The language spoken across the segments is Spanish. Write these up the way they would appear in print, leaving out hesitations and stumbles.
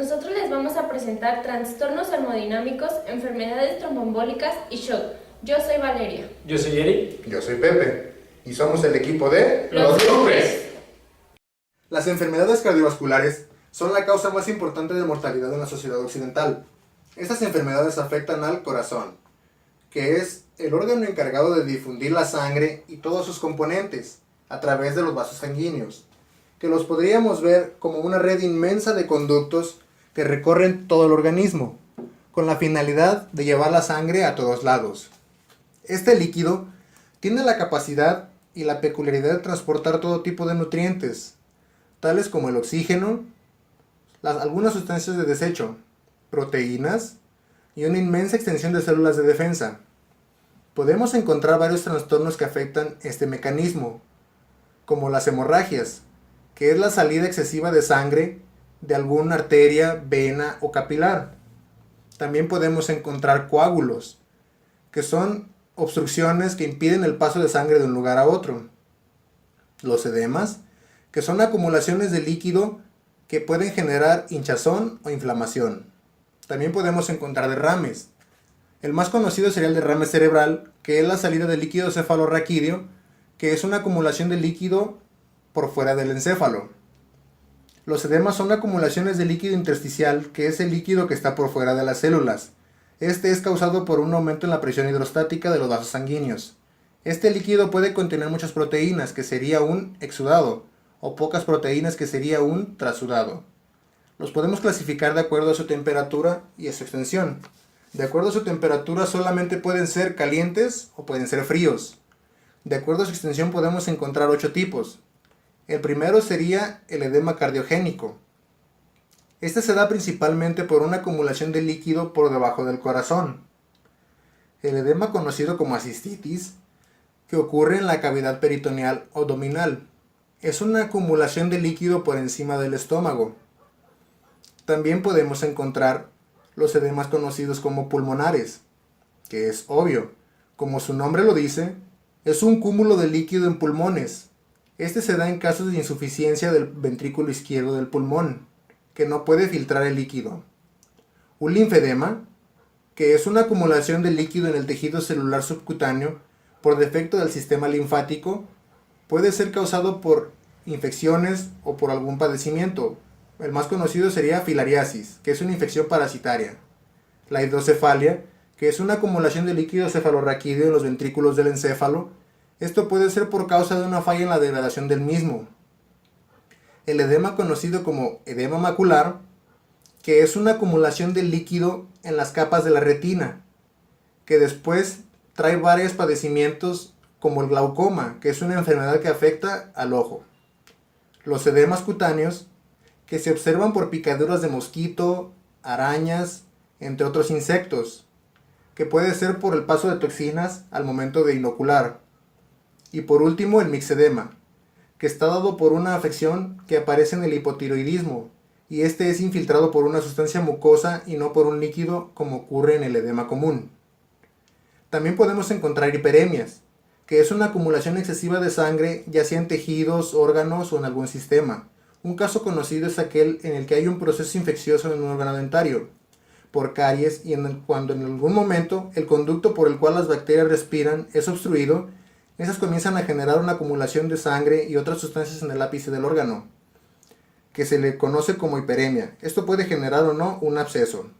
nosotros les vamos a presentar trastornos termodinámicos, enfermedades tromboembólicas y shock. Yo soy Valeria. Yo soy Eric. Yo soy Pepe y somos el equipo de Los Grupes. Las enfermedades cardiovasculares son la causa más importante de mortalidad en la sociedad occidental. Estas enfermedades afectan al corazón, que es el órgano encargado de difundir la sangre y todos sus componentes a través de los vasos sanguíneos, que los podríamos ver como una red inmensa de conductos que recorren todo el organismo, con la finalidad de llevar la sangre a todos lados. Este líquido tiene la capacidad y la peculiaridad de transportar todo tipo de nutrientes, tales como el oxígeno, algunas sustancias de desecho, proteínas y una inmensa extensión de células de defensa. Podemos encontrar varios trastornos que afectan este mecanismo, como las hemorragias, que es la salida excesiva de sangre de alguna arteria, vena o capilar. También podemos encontrar coágulos, que son obstrucciones que impiden el paso de sangre de un lugar a otro. Los edemas, que son acumulaciones de líquido que pueden generar hinchazón o inflamación. También podemos encontrar derrames. El más conocido sería el derrame cerebral, que es la salida de líquido cefalorraquídeo, que es una acumulación de líquido por fuera del encéfalo. Los edemas son acumulaciones de líquido intersticial, que es el líquido que está por fuera de las células. Este es causado por un aumento en la presión hidrostática de los vasos sanguíneos. Este líquido puede contener muchas proteínas, que sería un exudado, o pocas proteínas, que sería un trasudado. Los podemos clasificar de acuerdo a su temperatura y a su extensión. De acuerdo a su temperatura solamente pueden ser calientes o pueden ser fríos. De acuerdo a su extensión podemos encontrar 8 tipos. El primero sería el edema cardiogénico. Este se da principalmente por una acumulación de líquido por debajo del corazón. El edema conocido como ascistitis, que ocurre en la cavidad peritoneal o abdominal, es una acumulación de líquido por encima del estómago. También podemos encontrar los edemas conocidos como pulmonares, que es obvio, como su nombre lo dice, es un cúmulo de líquido en pulmones. Este se da en casos de insuficiencia del ventrículo izquierdo del pulmón, que no puede filtrar el líquido. Un linfedema, que es una acumulación de líquido en el tejido celular subcutáneo por defecto del sistema linfático, puede ser causado por infecciones o por algún padecimiento. El más conocido sería filariasis, que es una infección parasitaria. La hidrocefalia, que es una acumulación de líquido cefalorraquídeo en los ventrículos del encéfalo. Esto puede ser por causa de una falla en la degradación del mismo. El edema conocido como edema macular, que es una acumulación de líquido en las capas de la retina, que después trae varios padecimientos como el glaucoma, que es una enfermedad que afecta al ojo. Los edemas cutáneos, que se observan por picaduras de mosquito, arañas, entre otros insectos, que puede ser por el paso de toxinas al momento de inocular. Y por último el mixedema, que está dado por una afección que aparece en el hipotiroidismo, y este es infiltrado por una sustancia mucosa y no por un líquido como ocurre en el edema común. También podemos encontrar hiperemias, que es una acumulación excesiva de sangre, ya sea en tejidos, órganos o en algún sistema. Un caso conocido es aquel en el que hay un proceso infeccioso en un órgano dentario, por caries, y cuando en algún momento el conducto por el cual las bacterias respiran es obstruido, esas comienzan a generar una acumulación de sangre y otras sustancias en el ápice del órgano, que se le conoce como hiperemia. Esto puede generar o no un absceso.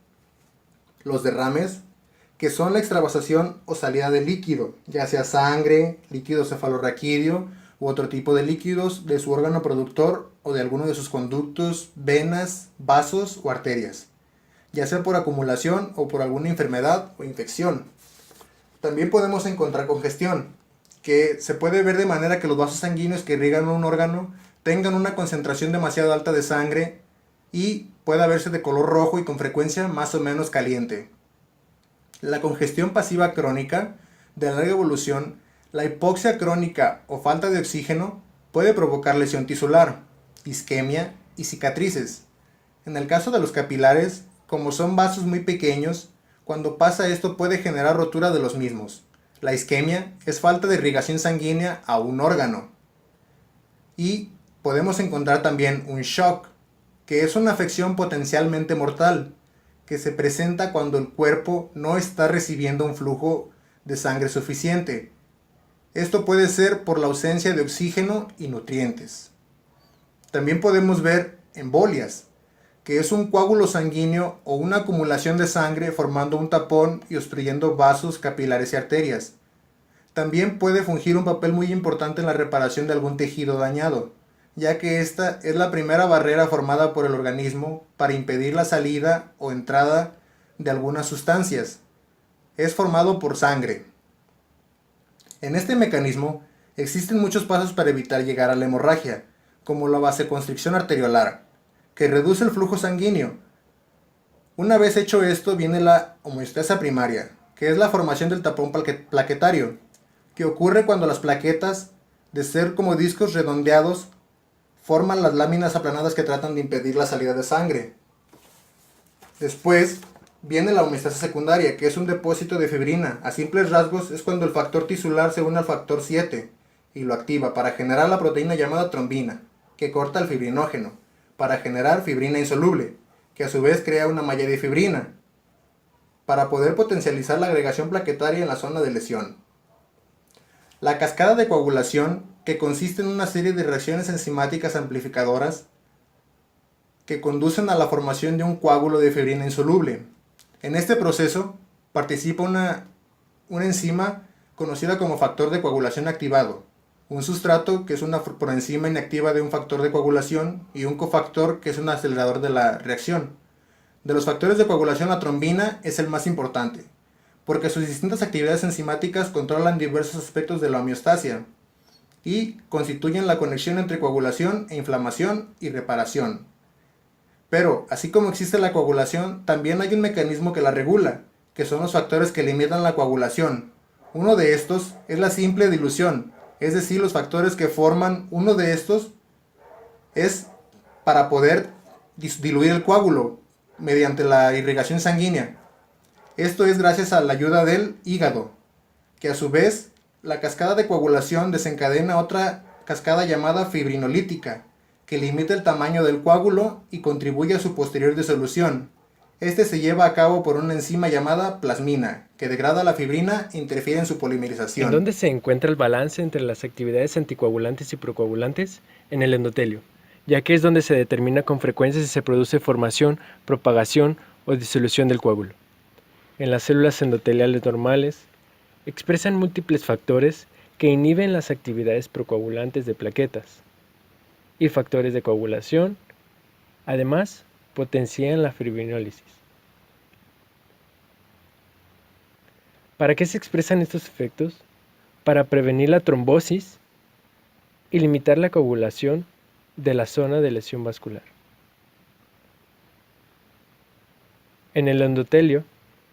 Los derrames, que son la extravasación o salida de líquido, ya sea sangre, líquido cefalorraquídeo u otro tipo de líquidos de su órgano productor o de alguno de sus conductos, venas, vasos o arterias, ya sea por acumulación o por alguna enfermedad o infección. También podemos encontrar congestión, que se puede ver de manera que los vasos sanguíneos que irrigan un órgano tengan una concentración demasiado alta de sangre y pueda verse de color rojo y con frecuencia más o menos caliente. La congestión pasiva crónica de larga evolución, la hipoxia crónica o falta de oxígeno puede provocar lesión tisular, isquemia y cicatrices. En el caso de los capilares, como son vasos muy pequeños, cuando pasa esto puede generar rotura de los mismos. La isquemia es falta de irrigación sanguínea a un órgano. Y podemos encontrar también un shock, que es una afección potencialmente mortal, que se presenta cuando el cuerpo no está recibiendo un flujo de sangre suficiente. Esto puede ser por la ausencia de oxígeno y nutrientes. También podemos ver embolias, que es un coágulo sanguíneo o una acumulación de sangre formando un tapón y obstruyendo vasos, capilares y arterias. También puede fungir un papel muy importante en la reparación de algún tejido dañado, ya que esta es la primera barrera formada por el organismo para impedir la salida o entrada de algunas sustancias. Es formado por sangre. En este mecanismo existen muchos pasos para evitar llegar a la hemorragia, como la vasoconstricción arteriolar, que reduce el flujo sanguíneo. Una vez hecho esto viene la homeostasia primaria, que es la formación del tapón plaquetario, que ocurre cuando las plaquetas, de ser como discos redondeados, forman las láminas aplanadas que tratan de impedir la salida de sangre. Después viene la homeostasia secundaria, que es un depósito de fibrina. A simples rasgos es cuando el factor tisular se une al factor 7 y lo activa para generar la proteína llamada trombina, que corta el fibrinógeno, para generar fibrina insoluble, que a su vez crea una malla de fibrina, para poder potencializar la agregación plaquetaria en la zona de lesión. La cascada de coagulación, que consiste en una serie de reacciones enzimáticas amplificadoras que conducen a la formación de un coágulo de fibrina insoluble. En este proceso participa una enzima conocida como factor de coagulación activado, un sustrato que es una proenzima inactiva de un factor de coagulación y un cofactor que es un acelerador de la reacción. De los factores de coagulación, la trombina es el más importante, porque sus distintas actividades enzimáticas controlan diversos aspectos de la homeostasia y constituyen la conexión entre coagulación e inflamación y reparación. Pero, así como existe la coagulación, también hay un mecanismo que la regula, que son los factores que limitan la coagulación. Uno de estos es la simple dilución, es decir, los factores que forman uno de estos es para poder diluir el coágulo mediante la irrigación sanguínea. Esto es gracias a la ayuda del hígado, que a su vez la cascada de coagulación desencadena otra cascada llamada fibrinolítica, que limita el tamaño del coágulo y contribuye a su posterior disolución. Este se lleva a cabo por una enzima llamada plasmina, que degrada la fibrina e interfiere en su polimerización. ¿En dónde se encuentra el balance entre las actividades anticoagulantes y procoagulantes? En el endotelio, ya que es donde se determina con frecuencia si se produce formación, propagación o disolución del coágulo. En las células endoteliales normales, expresan múltiples factores que inhiben las actividades procoagulantes de plaquetas y factores de coagulación. Además, potencian la fibrinólisis. ¿Para qué se expresan estos efectos? Para prevenir la trombosis y limitar la coagulación de la zona de lesión vascular. En el endotelio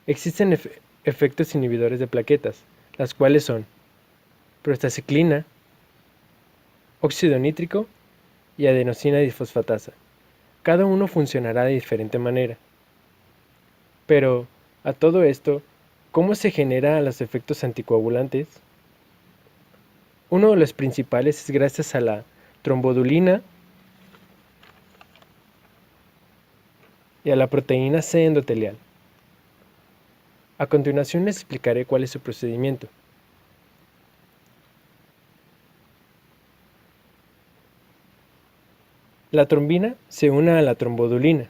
existen efectos inhibidores de plaquetas, las cuales son prostaciclina, óxido nítrico y adenosina disfosfatasa. Cada uno funcionará de diferente manera. Pero, a todo esto, ¿cómo se generan los efectos anticoagulantes? Uno de los principales es gracias a la trombodulina y a la proteína C endotelial. A continuación les explicaré cuál es su procedimiento. La trombina se une a la trombodulina.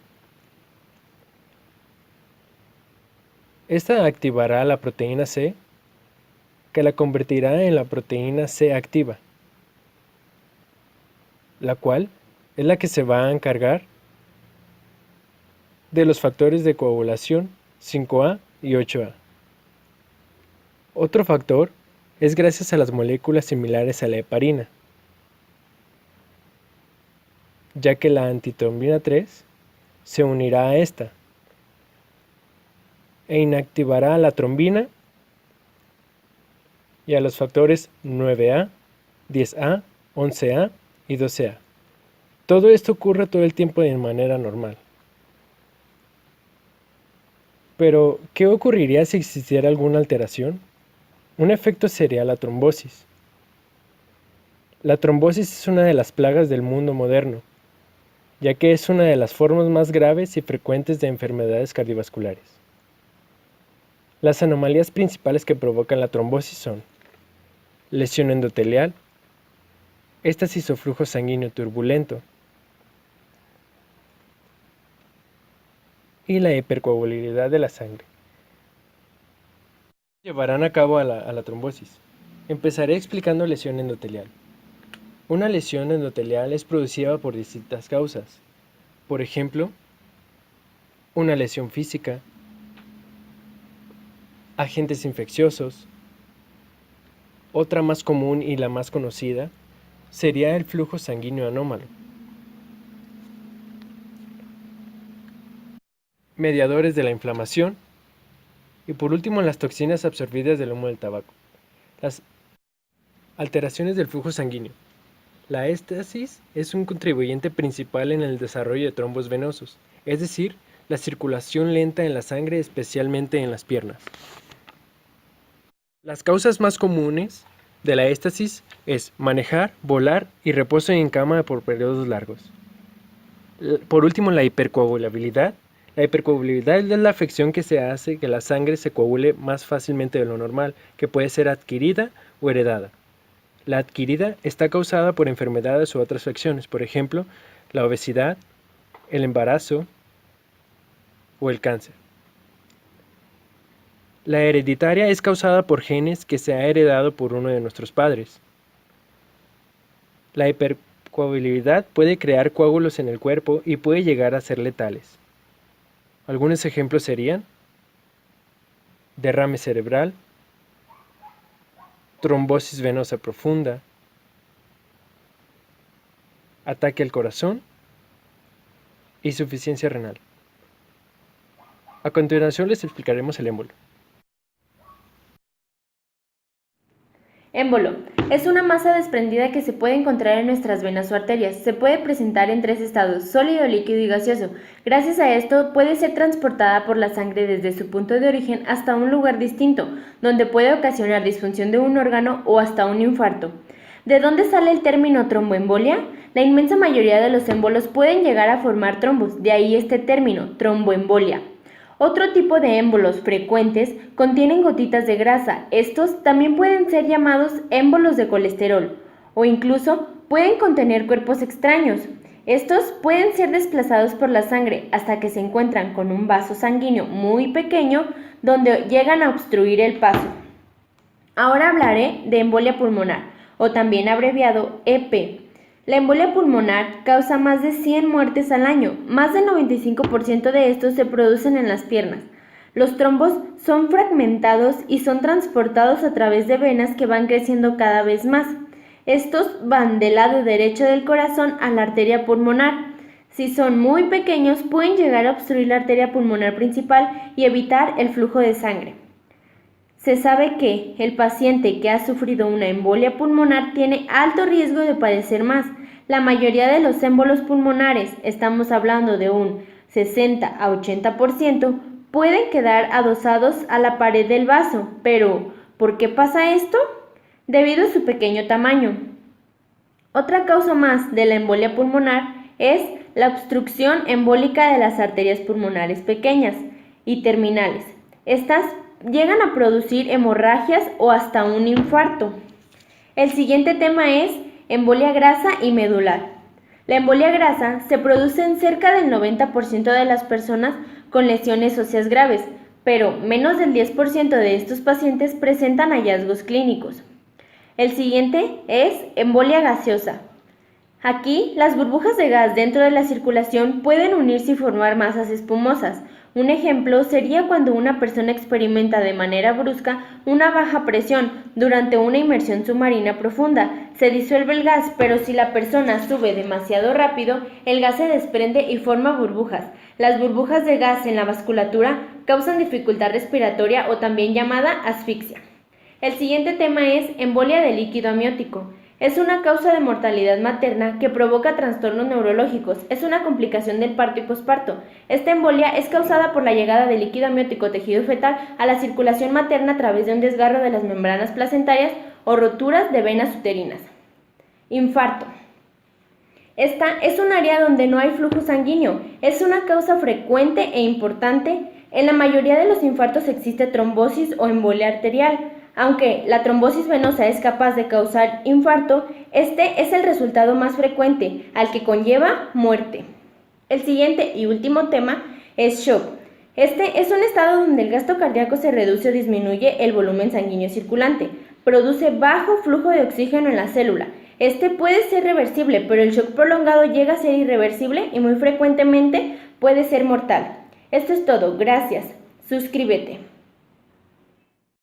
Esta activará la proteína C, que la convertirá en la proteína C activa, la cual es la que se va a encargar de los factores de coagulación 5A y 8A. Otro factor es gracias a las moléculas similares a la heparina, ya que la antitrombina 3 se unirá a esta e inactivará a la trombina y a los factores 9A, 10A, 11A y 12A. Todo esto ocurre todo el tiempo de manera normal. Pero, ¿qué ocurriría si existiera alguna alteración? Un efecto sería la trombosis. La trombosis es una de las plagas del mundo moderno, ya que es una de las formas más graves y frecuentes de enfermedades cardiovasculares. Las anomalías principales que provocan la trombosis son lesión endotelial, éstasis o flujo sanguíneo turbulento y la hipercoagulabilidad de la sangre. Llevarán a cabo a la trombosis. Empezaré explicando lesión endotelial. Una lesión endotelial es producida por distintas causas. Por ejemplo, una lesión física, agentes infecciosos. Otra más común y la más conocida sería el flujo sanguíneo anómalo. Mediadores de la inflamación. Y por último, las toxinas absorbidas del humo del tabaco. Las alteraciones del flujo sanguíneo. La éstasis es un contribuyente principal en el desarrollo de trombos venosos, es decir, la circulación lenta en la sangre, especialmente en las piernas. Las causas más comunes de la éstasis es manejar, volar y reposo en cama por periodos largos. Por último, la hipercoagulabilidad. La hipercoagulabilidad es la afección que se hace que la sangre se coagule más fácilmente de lo normal, que puede ser adquirida o heredada. La adquirida está causada por enfermedades u otras afecciones, por ejemplo, la obesidad, el embarazo o el cáncer. La hereditaria es causada por genes que se ha heredado por uno de nuestros padres. La hipercoagulabilidad puede crear coágulos en el cuerpo y puede llegar a ser letales. Algunos ejemplos serían derrame cerebral, trombosis venosa profunda, ataque al corazón y insuficiencia renal. A continuación les explicaremos el émbolo. Émbolo. Es una masa desprendida que se puede encontrar en nuestras venas o arterias. Se puede presentar en 3 estados, sólido, líquido y gaseoso. Gracias a esto puede ser transportada por la sangre desde su punto de origen hasta un lugar distinto, donde puede ocasionar disfunción de un órgano o hasta un infarto. ¿De dónde sale el término tromboembolia? La inmensa mayoría de los émbolos pueden llegar a formar trombos, de ahí este término, tromboembolia. Otro tipo de émbolos frecuentes contienen gotitas de grasa. Estos también pueden ser llamados émbolos de colesterol o incluso pueden contener cuerpos extraños. Estos pueden ser desplazados por la sangre hasta que se encuentran con un vaso sanguíneo muy pequeño donde llegan a obstruir el paso. Ahora hablaré de embolia pulmonar o también abreviado EP. La embolia pulmonar causa más de 100 muertes al año, más del 95% de estos se producen en las piernas. Los trombos son fragmentados y son transportados a través de venas que van creciendo cada vez más. Estos van del lado derecho del corazón a la arteria pulmonar. Si son muy pequeños, pueden llegar a obstruir la arteria pulmonar principal y evitar el flujo de sangre. Se sabe que el paciente que ha sufrido una embolia pulmonar tiene alto riesgo de padecer más. La mayoría de los émbolos pulmonares, estamos hablando de un 60 a 80%, pueden quedar adosados a la pared del vaso. Pero, ¿por qué pasa esto? Debido a su pequeño tamaño. Otra causa más de la embolia pulmonar es la obstrucción embólica de las arterias pulmonares pequeñas y terminales. Estas llegan a producir hemorragias o hasta un infarto. El siguiente tema es embolia grasa y medular. La embolia grasa se produce en cerca del 90% de las personas con lesiones óseas graves, pero menos del 10% de estos pacientes presentan hallazgos clínicos. El siguiente es embolia gaseosa. Aquí, las burbujas de gas dentro de la circulación pueden unirse y formar masas espumosas. Un ejemplo sería cuando una persona experimenta de manera brusca una baja presión durante una inmersión submarina profunda. Se disuelve el gas, pero si la persona sube demasiado rápido, el gas se desprende y forma burbujas. Las burbujas de gas en la vasculatura causan dificultad respiratoria o también llamada asfixia. El siguiente tema es embolia de líquido amniótico. Es una causa de mortalidad materna que provoca trastornos neurológicos. Es una complicación del parto y posparto. Esta embolia es causada por la llegada de líquido amniótico tejido fetal a la circulación materna a través de un desgarro de las membranas placentarias o roturas de venas uterinas. Infarto. Esta es un área donde no hay flujo sanguíneo. Es una causa frecuente e importante. En la mayoría de los infartos existe trombosis o embolia arterial. Aunque la trombosis venosa es capaz de causar infarto, este es el resultado más frecuente, al que conlleva muerte. El siguiente y último tema es shock. Este es un estado donde el gasto cardíaco se reduce o disminuye el volumen sanguíneo circulante. Produce bajo flujo de oxígeno en la célula. Este puede ser reversible, pero el shock prolongado llega a ser irreversible y muy frecuentemente puede ser mortal. Esto es todo. Gracias. Suscríbete.